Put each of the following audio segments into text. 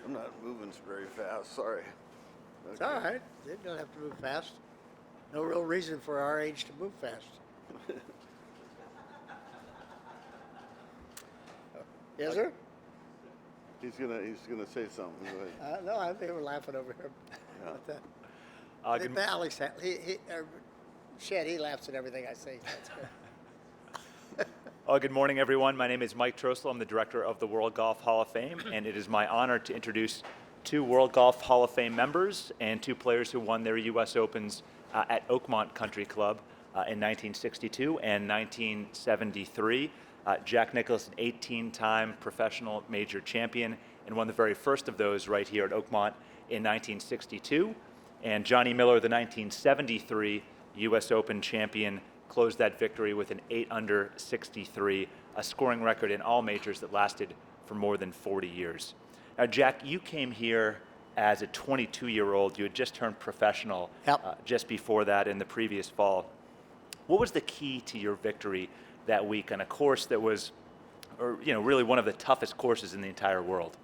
I'm not moving very fast, sorry. It's all right. They don't have to move fast. No real reason for our age to move fast. Is there? He's gonna say something. Go ahead. No, I think we're laughing over here. Yeah. But, Good, Alex, Shed, he laughs at everything I say. That's good. good morning, everyone. My name is Mike Trosel. I'm the director of the World Golf Hall of Fame, and it is my honor to introduce two World Golf Hall of Fame members and two players who won their U.S. Opens at Oakmont Country Club in 1962 and 1973. Jack Nicklaus, an 18-time professional major champion, and won the very first of those right here at Oakmont in 1962. And Johnny Miller, the 1973 U.S. Open champion, closed that victory with an 8 under 63, a scoring record in all majors that lasted for more than 40 years. Now, Jack, you came here as a 22-year-old. You had just turned professional just before that in the previous fall. What was the key to your victory that week on a course that was, really one of the toughest courses in the entire world?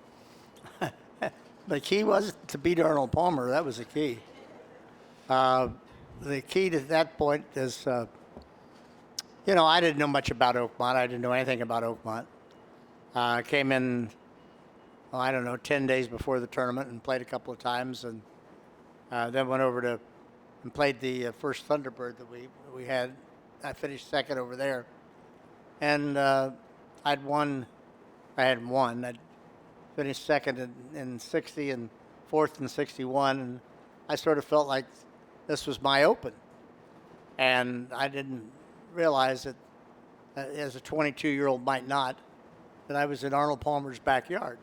The key was to beat Arnold Palmer. That was the key. The key to that point is, I didn't know much about Oakmont. I didn't know anything about Oakmont. I came in, 10 days before the tournament and played a couple of times, and then went over and played the first Thunderbird that we had. I finished second over there, and I'd won. I'd finished second in 60 and fourth in 61, and I sort of felt like this was my Open, and I didn't realize that, as a 22-year-old might not, that I was in Arnold Palmer's backyard.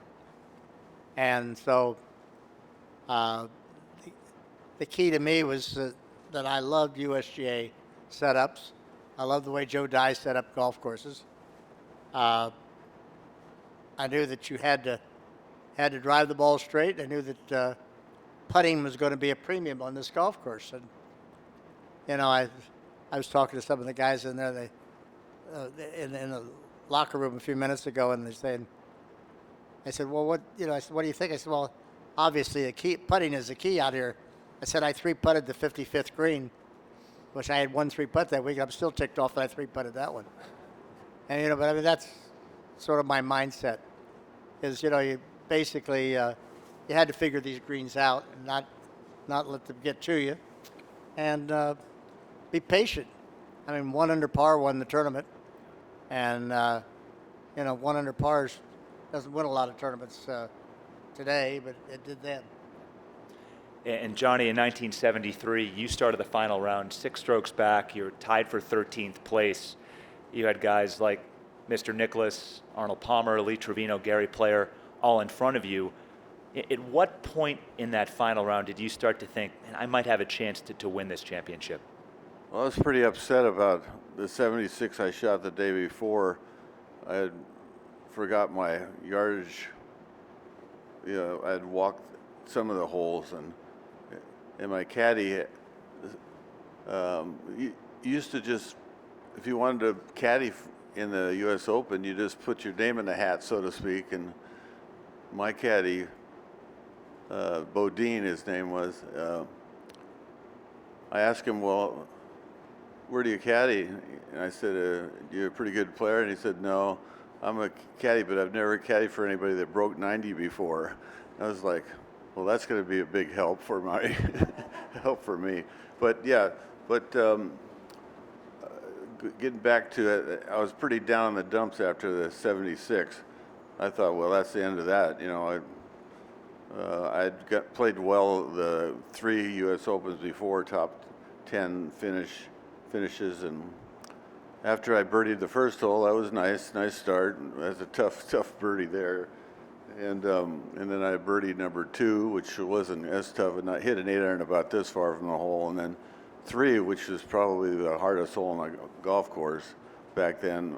And so the key to me was that I loved USGA setups. I loved the way Joe Dye set up golf courses. I knew that you had to drive the ball straight. I knew that putting was going to be a premium on this golf course. And I was talking to some of the guys in there. In the locker room a few minutes ago, and they're saying, I said, well, what do you think? I said, well, obviously the key putting is the key out here. I said I 3-putted the 55th green, which I had 1 3-putt that week. I'm still ticked off that I 3-putted that one. And but I mean that's sort of my mindset. Is you basically you had to figure these greens out and not let them get to you, and be patient. I mean, 1 under par won the tournament, and 1 under par doesn't win a lot of tournaments today, but it did then. And Johnny, in 1973, you started the final round 6 strokes back. You're tied for 13th place. You had guys like Mr. Nicklaus, Arnold Palmer, Lee Trevino, Gary Player, all in front of you. At what point in that final round did you start to think, man, I might have a chance to win this championship? Well, I was pretty upset about the 76 I shot the day before. I had forgot my yardage. I had walked some of the holes, and my caddy used to just, if you wanted to caddy in the U.S. Open, you just put your name in the hat, so to speak. And my caddy, Bodine, his name was, I asked him, well, where do you caddy? And I said, you're a pretty good player. And he said, no, I'm a caddy, but I've never caddied for anybody that broke 90 before. I was like, well, that's going to be a big help for me. But yeah, getting back to it, I was pretty down in the dumps after the 76. I thought, well, that's the end of that. I'd played well the 3 U.S. Opens before, top 10 finishes, and after I birdied the first hole, that was nice start. That's a tough birdie there, and then I birdied number 2, which wasn't as tough, and I hit an 8-iron about this far from the hole, and then 3, which was probably the hardest hole on the golf course back then.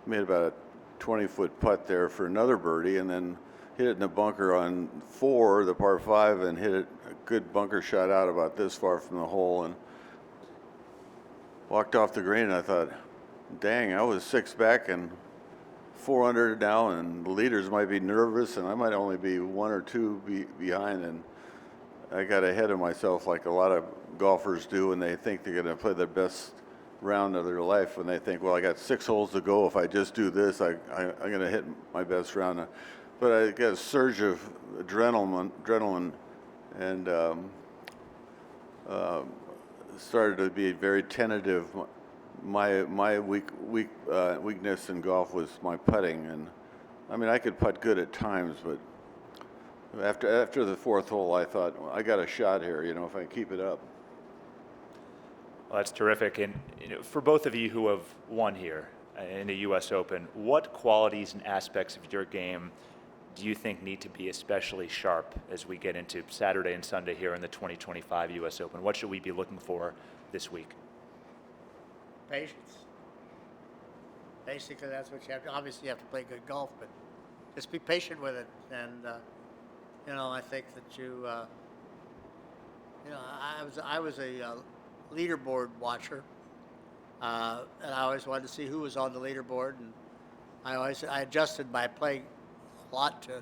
Made about a 20-foot putt there for another birdie, and then hit it in the bunker on 4, the par 5, and hit it a good bunker shot out about this far from the hole, and walked off the green. And I thought, dang, I was 6 back and 4 under now, and the leaders might be nervous, and I might only be 1 or 2 behind, and I got ahead of myself like a lot of golfers do when they think they're going to play their best round of their life. When they think, well, I got 6 holes to go. If I just do this, I'm going to hit my best round. But I got a surge of adrenaline, and started to be very tentative. My weakness in golf was my putting, and I mean I could putt good at times, but after the 4th hole, I thought, well, I got a shot here, if I keep it up. Well, that's terrific. And for both of you who have won here in the U.S. Open, what qualities and aspects of your game do you think need to be especially sharp as we get into Saturday and Sunday here in the 2025 U.S. Open? What should we be looking for this week? Patience. Basically, that's what you have to. Obviously, you have to play good golf, but just be patient with it. And I think that I was a leaderboard watcher, and I always wanted to see who was on the leaderboard, and I adjusted my play a lot to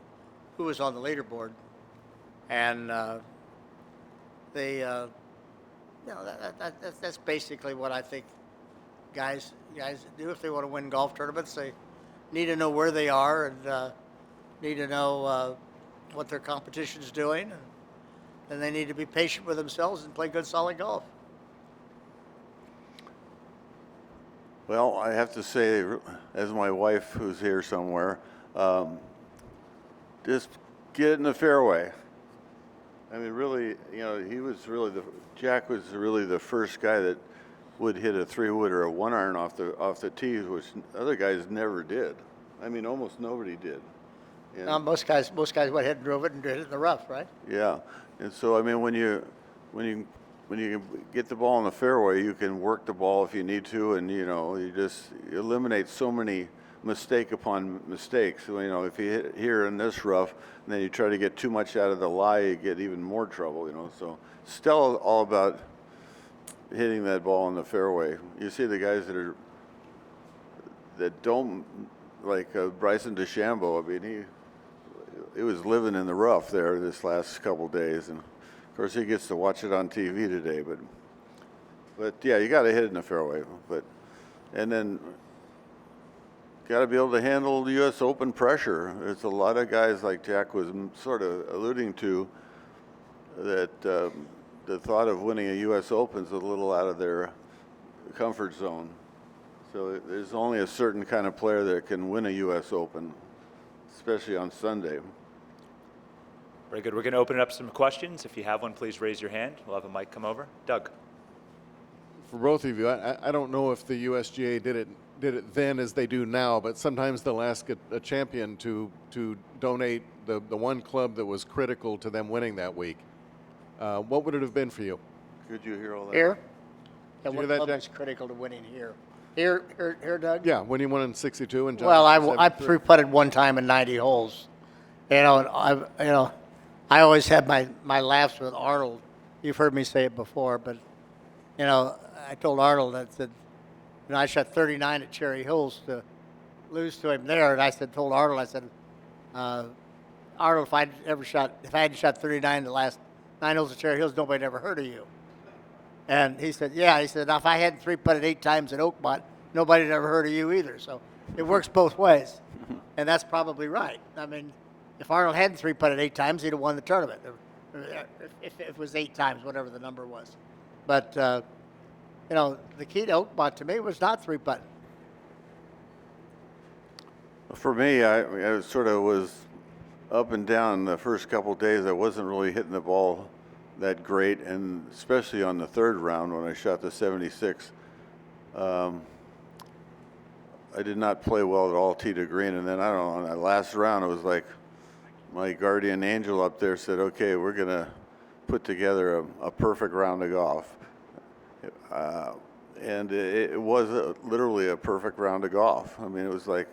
who was on the leaderboard, and that's basically what I think guys do if they want to win golf tournaments. They need to know where they are and need to know what their competition's doing, and they need to be patient with themselves and play good, solid golf. Well, I have to say, as my wife, who's here somewhere, just get it in the fairway. I mean, really, Jack was really the first guy that would hit a 3-wood or a 1-iron off the tees, which other guys never did. I mean, almost nobody did. And Most guys went ahead and drove it and did it in the rough, right? yeah, and so I mean, when you get the ball in the fairway, you can work the ball if you need to, and you just eliminate so many mistake upon mistakes. So, if you hit here in this rough, and then you try to get too much out of the lie, you get even more trouble. So still all about hitting that ball in the fairway. You see the guys that don't, like Bryson DeChambeau. I mean, he was living in the rough there this last couple days, and of course he gets to watch it on TV today. But yeah, you got to hit it in the fairway. And then got to be able to handle the U.S. Open pressure. There's a lot of guys, like Jack was sort of alluding to, that the thought of winning a U.S. Open is a little out of their comfort zone. So there's only a certain kind of player that can win a U.S. Open, especially on Sunday. Very good. We're going to open it up to some questions. If you have one, please raise your hand. We'll have a mic come over. Doug. For both of you, I don't know if the USGA did it then as they do now, but sometimes they'll ask a champion to donate the one club that was critical to them winning that week. What would it have been for you? Could you hear all that? Here? Yeah, Did you what hear that, club Jack? is critical to winning here? Here, Doug? Yeah, when you won in 62 and John Well, I 73. three-putted one time in 90 holes. And I always had my laughs with Arnold. You've heard me say it before, but I told Arnold, I said, I shot 39 at Cherry Hills to lose to him there, and told Arnold, I said, Arnold, if I hadn't shot 39 in the last 9 holes at Cherry Hills, nobody had ever heard of you. And he said, yeah. He said, now if I hadn't 3-putted 8 times at Oakmont, nobody had ever heard of you either. So it works both ways, and that's probably right. I mean, if Arnold hadn't 3-putted 8 times, he'd have won the tournament. If it was 8 times, whatever the number was. But the key to Oakmont to me was not 3-putting. For me, I sort of was up and down the first couple of days. I wasn't really hitting the ball that great, and especially on the 3rd round when I shot the 76. I did not play well at all tee to green, and then I don't know, on that last round it was like my guardian angel up there said, okay, we're going to put together a perfect round of golf. And it was literally a perfect round of golf. I mean, it was like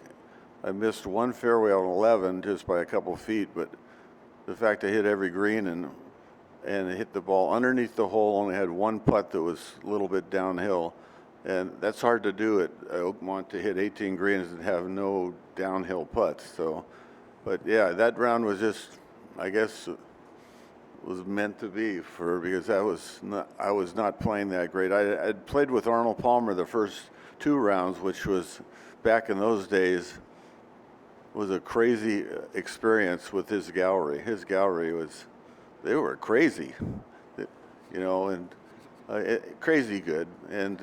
I missed one fairway on 11 just by a couple feet, but the fact I hit every green and hit the ball underneath the hole, only had one putt that was a little bit downhill, and that's hard to do at Oakmont, to hit 18 greens and have no downhill putts. So, but yeah, that round was just, I guess, was meant to be because I was not playing that great. I'd played with Arnold Palmer the first 2 rounds, which was back in those days was a crazy experience with his gallery. His gallery they were crazy, and crazy good. And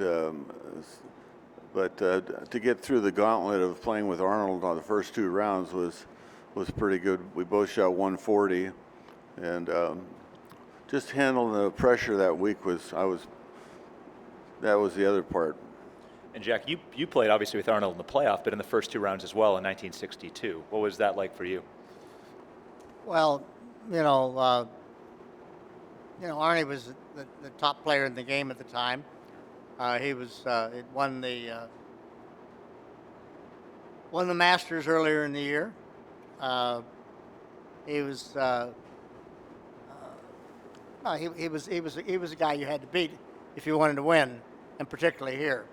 but to get through the gauntlet of playing with Arnold on the first 2 rounds was pretty good. We both shot 140, and just handling the pressure that week that was the other part. And Jack, you played obviously with Arnold in the playoff, but in the first 2 rounds as well in 1962. What was that like for you? Well, Arnie was the top player in the game at the time. He was it won the Masters earlier in the year. He was he was a guy you had to beat if you wanted to win, and particularly here.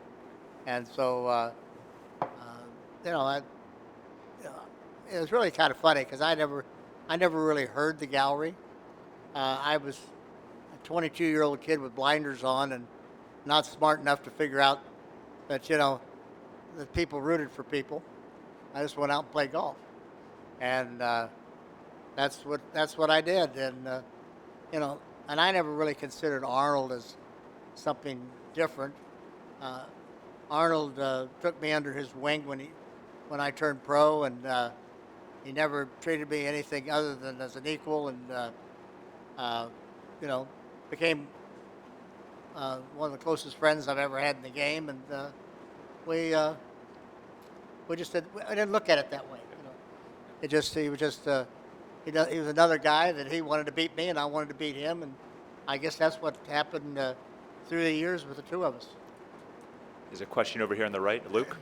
And so it was really kind of funny because I never really heard the gallery. I was a 22-year-old kid with blinders on and not smart enough to figure out that that people rooted for people. I just went out and played golf, and that's what I did. And and I never really considered Arnold as something different. Arnold took me under his wing when I turned pro, and he never treated me anything other than as an equal, and became one of the closest friends I've ever had in the game. And we just I didn't look at it that way. He was another guy that he wanted to beat me, and I wanted to beat him, and I guess that's what happened through the years with the 2 of us. There's a question over here on the right. Luke?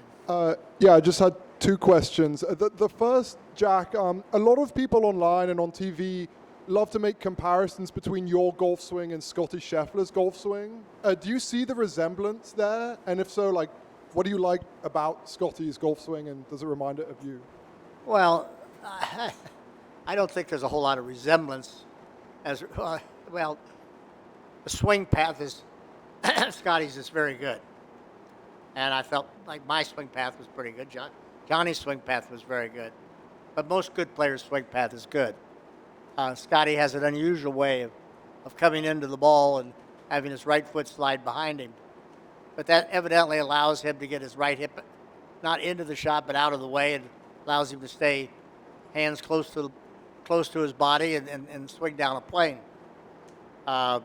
Yeah, I just had 2 questions. The first, Jack, a lot of people online and on TV love to make comparisons between your golf swing and Scotty Scheffler's golf swing. Do you see the resemblance there? And if so, what do you like about Scotty's golf swing, and does it remind it of you? Well, I don't think there's a whole lot of resemblance. The swing path is Scotty's is very good, and I felt like my swing path was pretty good. Johnny's swing path was very good, but most good players' swing path is good. Scotty has an unusual way of coming into the ball and having his right foot slide behind him, but that evidently allows him to get his right hip not into the shot but out of the way, and allows him to stay hands close to his body and swing down a plane. That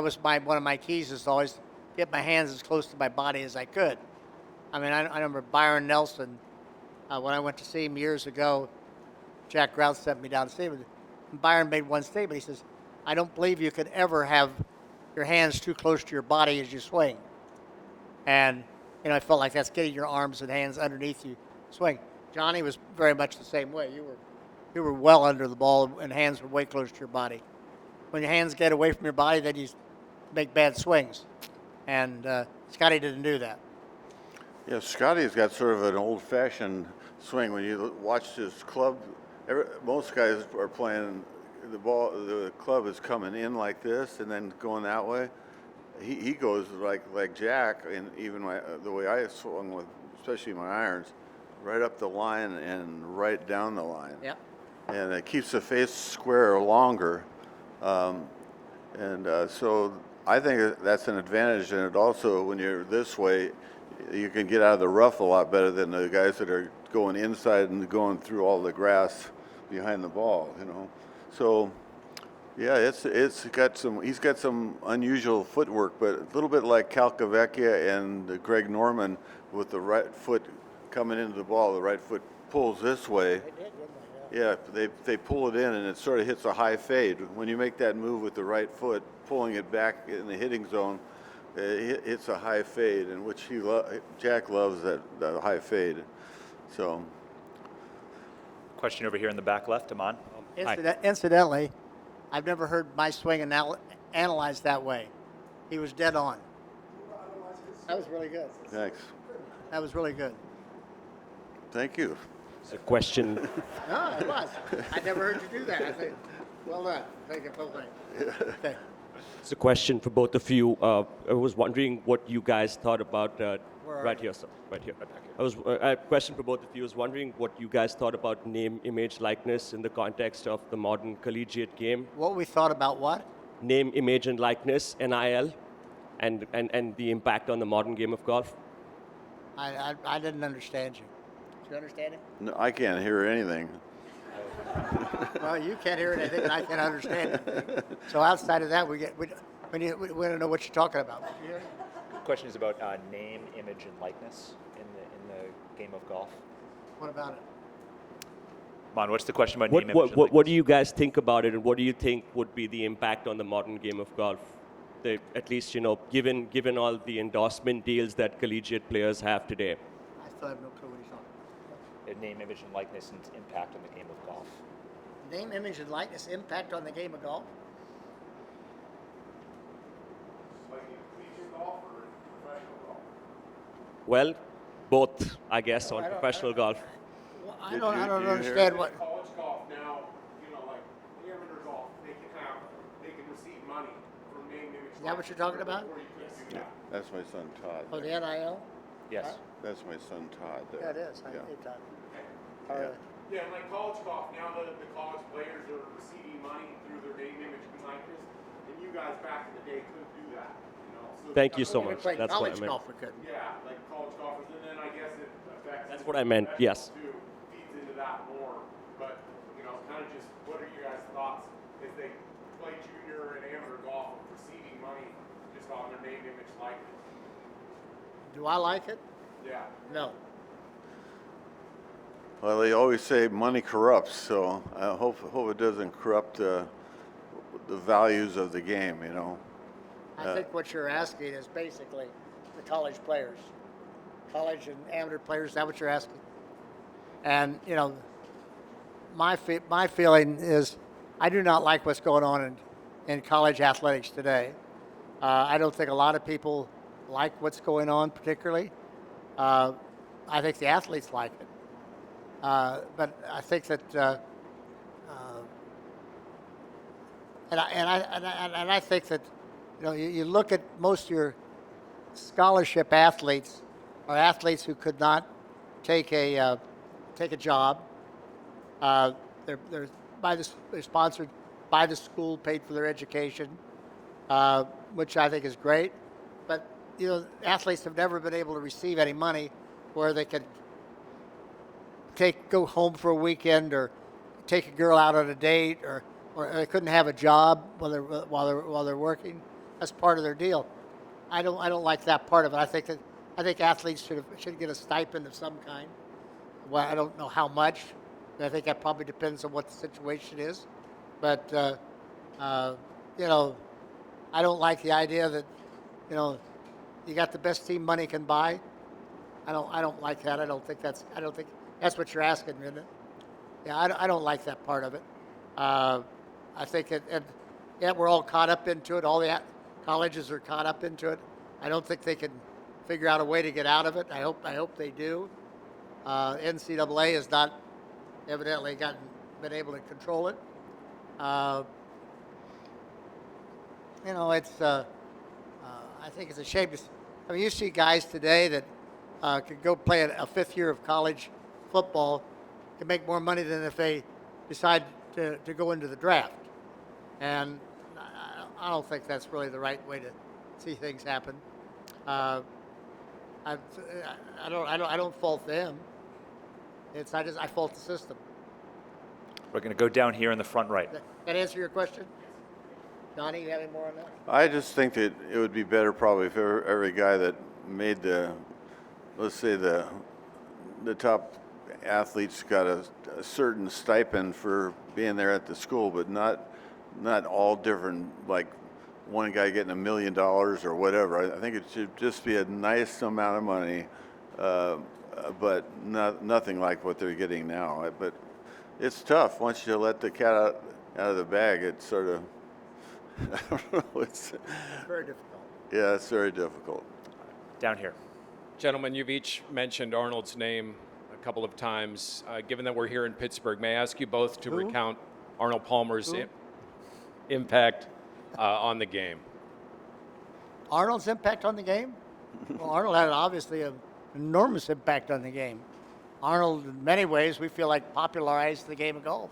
was one of my keys, is to always get my hands as close to my body as I could. I mean, I remember Byron Nelson, when I went to see him years ago. Jack Grout sent me down to see him, and Byron made one statement. He says, "I don't believe you could ever have your hands too close to your body as you swing." And I felt like that's getting your arms and hands underneath you swing. Johnny was very much the same way. You were well under the ball, and hands were way close to your body. When your hands get away from your body, then you make bad swings. And Scotty didn't do that. Yeah, Scotty's got sort of an old-fashioned swing. When you watch his club, most guys are playing the club is coming in like this and then going that way. He goes like Jack, and even the way I swung with, especially my irons, right up the line and right down the line. Yep. And it keeps the face square longer, so I think that's an advantage. And it also, when you're this way, you can get out of the rough a lot better than the guys that are going inside and going through all the grass behind the ball. So. Yeah, he's got some unusual footwork, but a little bit like Calcavecchia and Greg Norman with the right foot coming into the ball. The right foot pulls this way. They did, didn't they? Yeah, they pull it in, and it sort of hits a high fade. When you make that move with the right foot, pulling it back in the hitting zone, it's a high fade, in which Jack loves that high fade. So. Question over here in the back left, Amon. Hi. Incidentally, I've never heard my swing analyzed that way. He was dead on. That was really good. Thanks. That was really good. Thank you. It's a question. No, it was. I never heard you do that. I think, well done. Thank you, both ways. Okay. It's a question for both of you. I was wondering what you guys thought about. are Right here, sir. Right here. I have a question for both of you. I was wondering what you guys thought about name, image, likeness in the context of the modern collegiate game. What we thought about what? Name, image, and likeness (NIL), and the impact on the modern game of golf. I didn't understand you. Did you understand it? No, I can't hear anything. Well, you can't hear anything, and I can't understand anything. So outside of that, we don't know what you're talking about. Did you hear it? The question is about name, image, and likeness in the game of golf. What about it? Mon, what's the question about What, name, image, what, and what, likeness? what do you guys think about it, and what do you think would be the impact on the modern game of golf? At least, given all the endorsement deals that collegiate players have today. I still have no clue what he's talking about. Name, image, and likeness and impact on the game of golf. Name, image, and likeness impact on the game of golf? Well, both, I guess, on I don't- professional golf. Well, I Did don't you- did you hear understand what. College golf now, like amateur golf, they can receive money from name, image. Is that what you're talking about? Before you couldn't do that. That's my son Todd. Oh, the NIL? Yes. That's my son Todd. There. Yeah, it is. Yeah. All right. Yeah, and like college golf, now the college players are receiving money through their name, image, and likeness, and you guys back in the day couldn't do that, So Thank you so When we much. played That's what I college meant. golf, we couldn't. Yeah, like college golfers, and then I guess it affects. That's what I meant, yes. Too, feeds into that more, but, kind of just, what are your guys' thoughts if they play junior and amateur golf of receiving money just on their name, image, likeness? Do I like it? Yeah. No. Well, they always say money corrupts, so I hope it doesn't corrupt the values of the game. I think what you're asking is basically the college players, college and amateur players. Is that what you're asking? And my feeling is, I do not like what's going on in college athletics today. I don't think a lot of people like what's going on particularly. I think the athletes like it, but I think that. And I think that, you look at most of your scholarship athletes are athletes who could not take a job. They're sponsored by the school, paid for their education, which I think is great. But athletes have never been able to receive any money where they could go home for a weekend or take a girl out on a date, or they couldn't have a job while they're working. That's part of their deal. I don't like that part of it. I think athletes should get a stipend of some kind. Well, I don't know how much. I think that probably depends on what the situation is. But I don't like the idea that you got the best team money can buy. I don't like that. I don't think that's what you're asking, isn't it? Yeah, I don't like that part of it. I think we're all caught up into it. All the colleges are caught up into it. I don't think they can figure out a way to get out of it. I hope they do. NCAA has not evidently been able to control it. It's I think it's a shame. You see guys today that could go play a fifth year of college football, can make more money than if they decide to go into the draft. And I don't think that's really the right way to see things happen. I don't fault them. I fault the system. We're going to go down here in the front right. That answer your question? Donnie, you have any more on that? I just think that it would be better probably if every guy that made let's say the top athletes got a certain stipend for being there at the school, but not all different, like one guy getting $1 million or whatever. I think it should just be a nice amount of money, but nothing like what they're getting now. But it's tough once you let the cat out of the bag. It's sort of I don't know. It's Very difficult. yeah, it's very difficult. down here. Gentlemen, you've each mentioned Arnold's name a couple of times. Given that we're here in Pittsburgh, may I ask you both to recount Arnold Palmer's impact on the game? Arnold's impact on the game? Well, Arnold had obviously an enormous impact on the game. Arnold, in many ways, we feel like popularized the game of golf.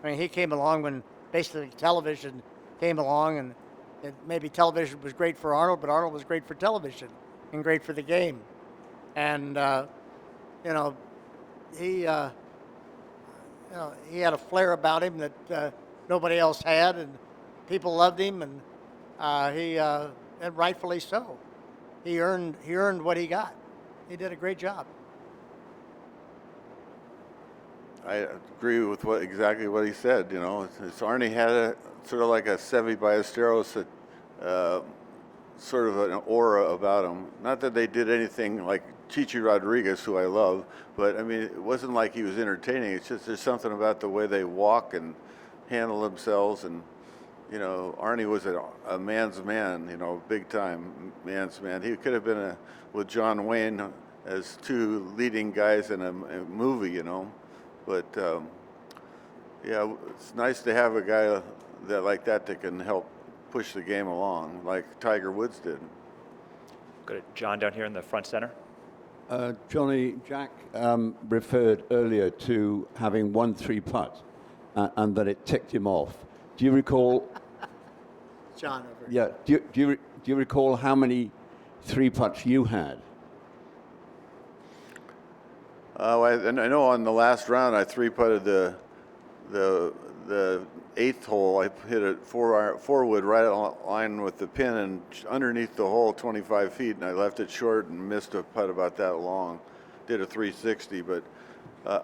I mean, he came along when basically television came along, and maybe television was great for Arnold, but Arnold was great for television and great for the game. And you know, he had a flair about him that nobody else had, and people loved him, and and rightfully so. He earned what he got. He did a great job. I agree with exactly what he said. You know, Arnie had a sort of like a Seve Ballesteros, sort of an aura about him. Not that they did anything like Chichi Rodriguez, who I love, but I mean, it wasn't like he was entertaining. It's just there's something about the way they walk and handle themselves, and you know, Arnie was a man's man. You know, big time man's man. He could have been with John Wayne as two leading guys in a movie. You know. But yeah, it's nice to have a guy like that can help push the game along, like Tiger Woods did. Go to John down here in the front center. Johnny, Jack referred earlier to having 1 3-putt and that it ticked him off. Do you recall? John over here. Yeah. Do you recall how many 3-putts you had? I know on the last round I 3-putted the 8th hole. I hit a 4-wood right on line with the pin and underneath the hole 25 feet, and I left it short and missed a putt about that long. Did a 360, but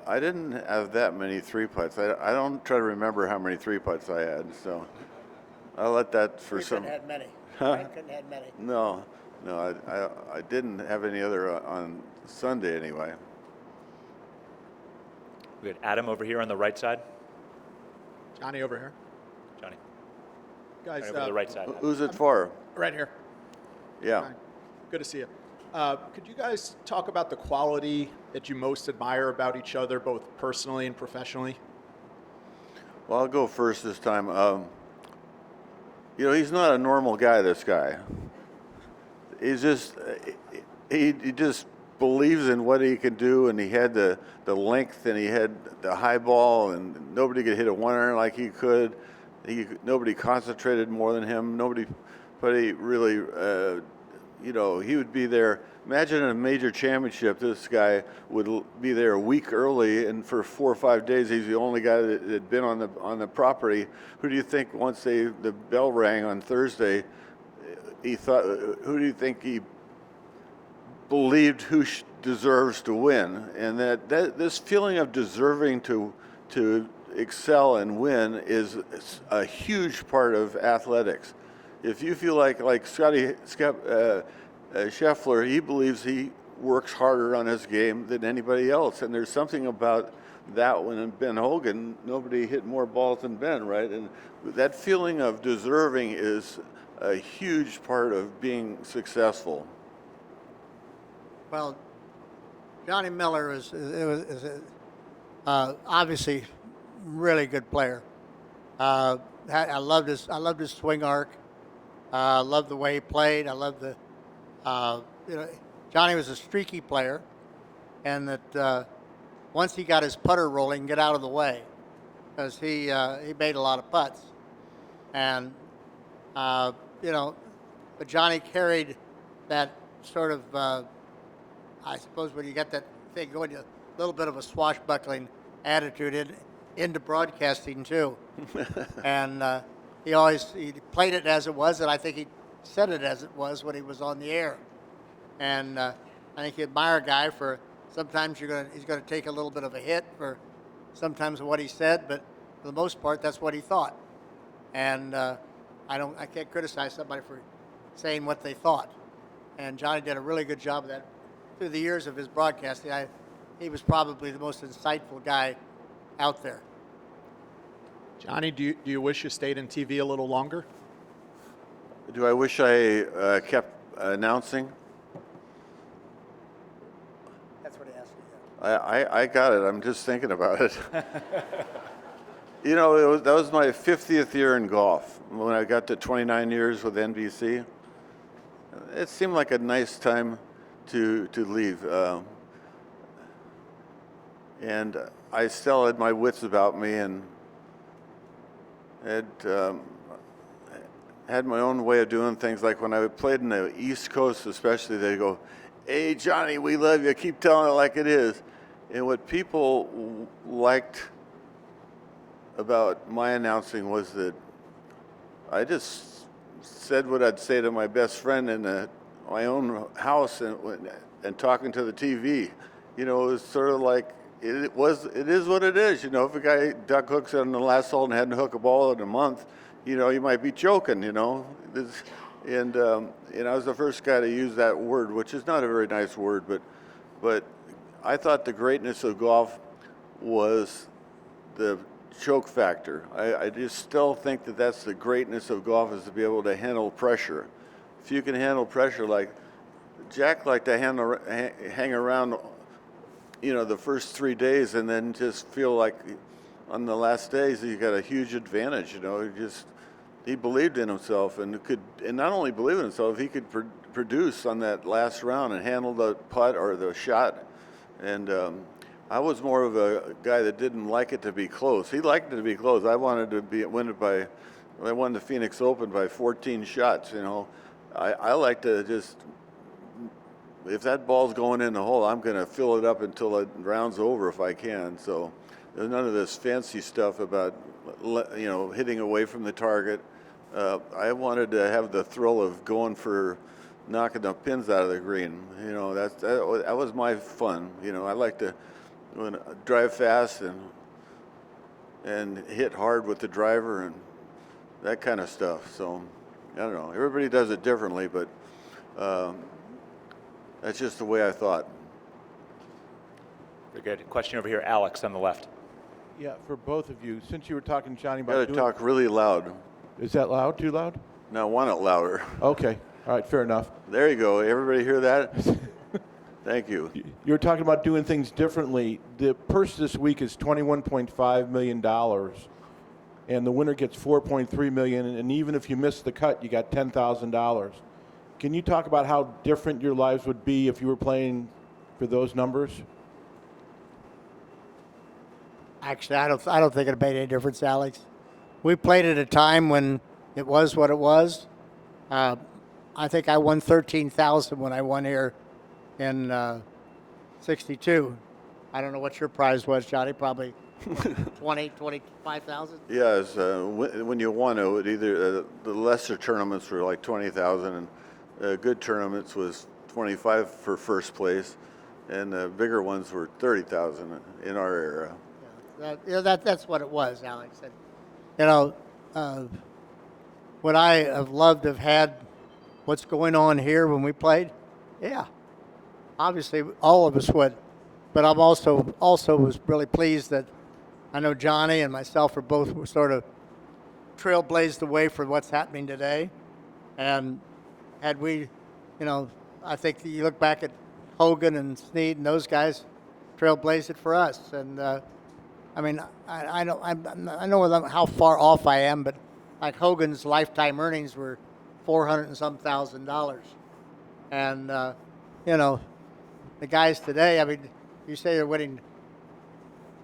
I didn't have that many 3-putts. I don't try to remember how many 3-putts I had, so I'll let that for some. Couldn't have many. Huh? Couldn't have many. No, I didn't have any other on Sunday anyway. We got Adam over here on the right side. Johnny over here. Johnny, Guys, right over to the right side. Who's it for? right here. Yeah. Hi. Good to see you. Could you guys talk about the quality that you most admire about each other, both personally and professionally? Well, I'll go first this time. You know, he's not a normal guy, this guy. He's just, he just believes in what he can do, and he had the length, and he had the high ball, and nobody could hit a 1-iron like he could. Nobody concentrated more than him. Nobody really, you know, he would be there. Imagine in a major championship, this guy would be there a week early, and for 4 or 5 days, he's the only guy that had been on the property. Who do you think once the bell rang on Thursday, who do you think he believed deserves to win? And that this feeling of deserving to excel and win is a huge part of athletics. If you feel like Scheffler, he believes he works harder on his game than anybody else, and there's something about that when Ben Hogan, nobody hit more balls than Ben, right? And that feeling of deserving is a huge part of being successful. Well, Johnny Miller is obviously really good player. I loved his swing arc. I loved the way he played. I loved the Johnny was a streaky player, and that once he got his putter rolling, get out of the way, because he made a lot of putts, and but Johnny carried that sort of. I suppose when you get that thing going, a little bit of a swashbuckling attitude into broadcasting too. And he played it as it was, and I think he said it as it was when he was on the air. And I think you admire a guy for sometimes he's gonna take a little bit of a hit for sometimes what he said, but for the most part, that's what he thought. And I can't criticize somebody for saying what they thought. And Johnny did a really good job of that. Through the years of his broadcasting, he was probably the most insightful guy out there. Johnny, do you wish you stayed in TV a little longer? Do I wish I kept announcing? I got it. I'm just thinking about it. You know, that was my 50th year in golf. When I got to 29 years with NBC, it seemed like a nice time to leave. And I still had my wits about me and had my own way of doing things. Like when I played in the East Coast especially, they'd go, "Hey, Johnny, we love you. Keep telling it like it is." And what people liked about my announcing was that I just said what I'd say to my best friend in my own house and talking to the TV. You know, it was sort of like, it is what it is. You know, if a guy duck hooks on the last hole and hadn't hooked a ball in a month, you know, you might be choking, you know. And I was the first guy to use that word, which is not a very nice word, but I thought the greatness of golf was the choke factor. I just still think that that's the greatness of golf, is to be able to handle pressure. If you can handle pressure, like Jack liked to hang around, you know, the first 3 days and then just feel like on the last days he got a huge advantage. You know, he believed in himself and not only believe in himself, he could produce on that last round and handle the putt or the shot. And I was more of a guy that didn't like it to be close. He liked it to be close. I wanted to win it by. I won the Phoenix Open by 14 shots. You know, I like to just, if that ball's going in the hole, I'm going to fill it up until the round's over if I can. So there's none of this fancy stuff about, you know, hitting away from the target. I wanted to have the thrill of going for knocking the pins out of the green. You know, that was my fun. You know, I like to drive fast and hit hard with the driver and that kind of stuff. So I don't know. Everybody does it differently, but that's just the way I thought. Very good. Question over here, Alex on the left. Yeah, for both of you, since you were talking, Johnny, You about got to talk really loud. Is that loud? Too loud? No, I want it louder. Okay. All right, fair enough. There you go. Everybody hear that? Thank you. You were talking about doing things differently. The purse this week is $21.5 million, and the winner gets $4.3 million, and even if you miss the cut, you got $10,000. Can you talk about how different your lives would be if you were playing for those numbers? Actually, I don't think it made any difference, Alex. We played at a time when it was what it was. I think I won $13,000 when I won here in '62. I don't know what your prize was, Johnny. Probably 25,000. Yes, when you won, it would either the lesser tournaments were like 20,000, and good tournaments was 25 for first place, and the bigger ones were 30,000 in our era. That's what it was, Alex. And, you know, would I have loved to have had what's going on here when we played? Yeah, obviously all of us would. But I'm also was really pleased that I know Johnny and myself are both sort of trailblazed the way for what's happening today. And had we, you know, I think you look back at Hogan and Snead and those guys trailblazed it for us. And I mean, I know how far off I am, but like Hogan's lifetime earnings were $400 and some thousand. And you know, the guys today, I mean, you say they're winning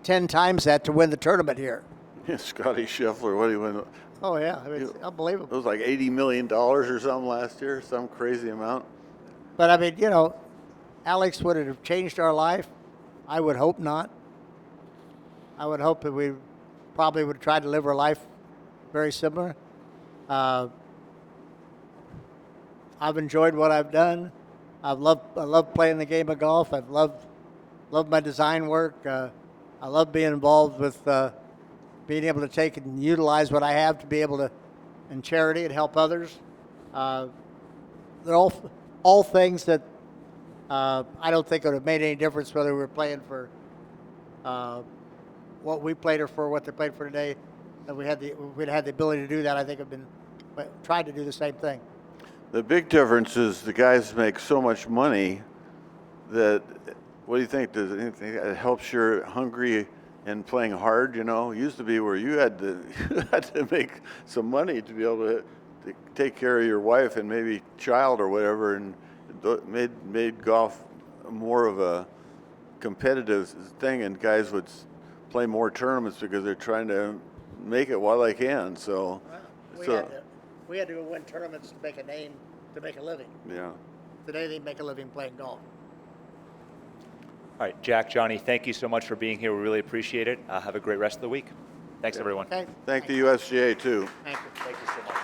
10 times that to win the tournament here. Yeah, Scotty Scheffler, what do you win? Oh yeah, I mean, it's It unbelievable. was like $80 million or something last year, some crazy amount. But I mean, you know, Alex, would it have changed our life? I would hope not. I would hope that we probably would try to live our life very similar. I've enjoyed what I've done. I love playing the game of golf. I've loved my design work. I love being involved with being able to take and utilize what I have to be able to, in charity, and help others. They're all things that I don't think would have made any difference whether we were playing for what we played or for what they played for today. If we'd had the ability to do that, I think tried to do the same thing. The big difference is the guys make so much money that What do you think? Does it think it helps your hungry and playing hard? You know, it used to be where you had to you had to make some money to be able to take care of your wife and maybe child or whatever, and made golf more of a competitive thing, and guys would play more tournaments because they're trying to make it while they can. So, We had to go win tournaments to make a name, to make a living. yeah. Today they make a living playing golf. All right, Jack, Johnny, thank you so much for being here. We really appreciate it. Have a great rest of the week. Thanks, everyone. Okay? Thank the USGA too. Thank you. Thank you so much.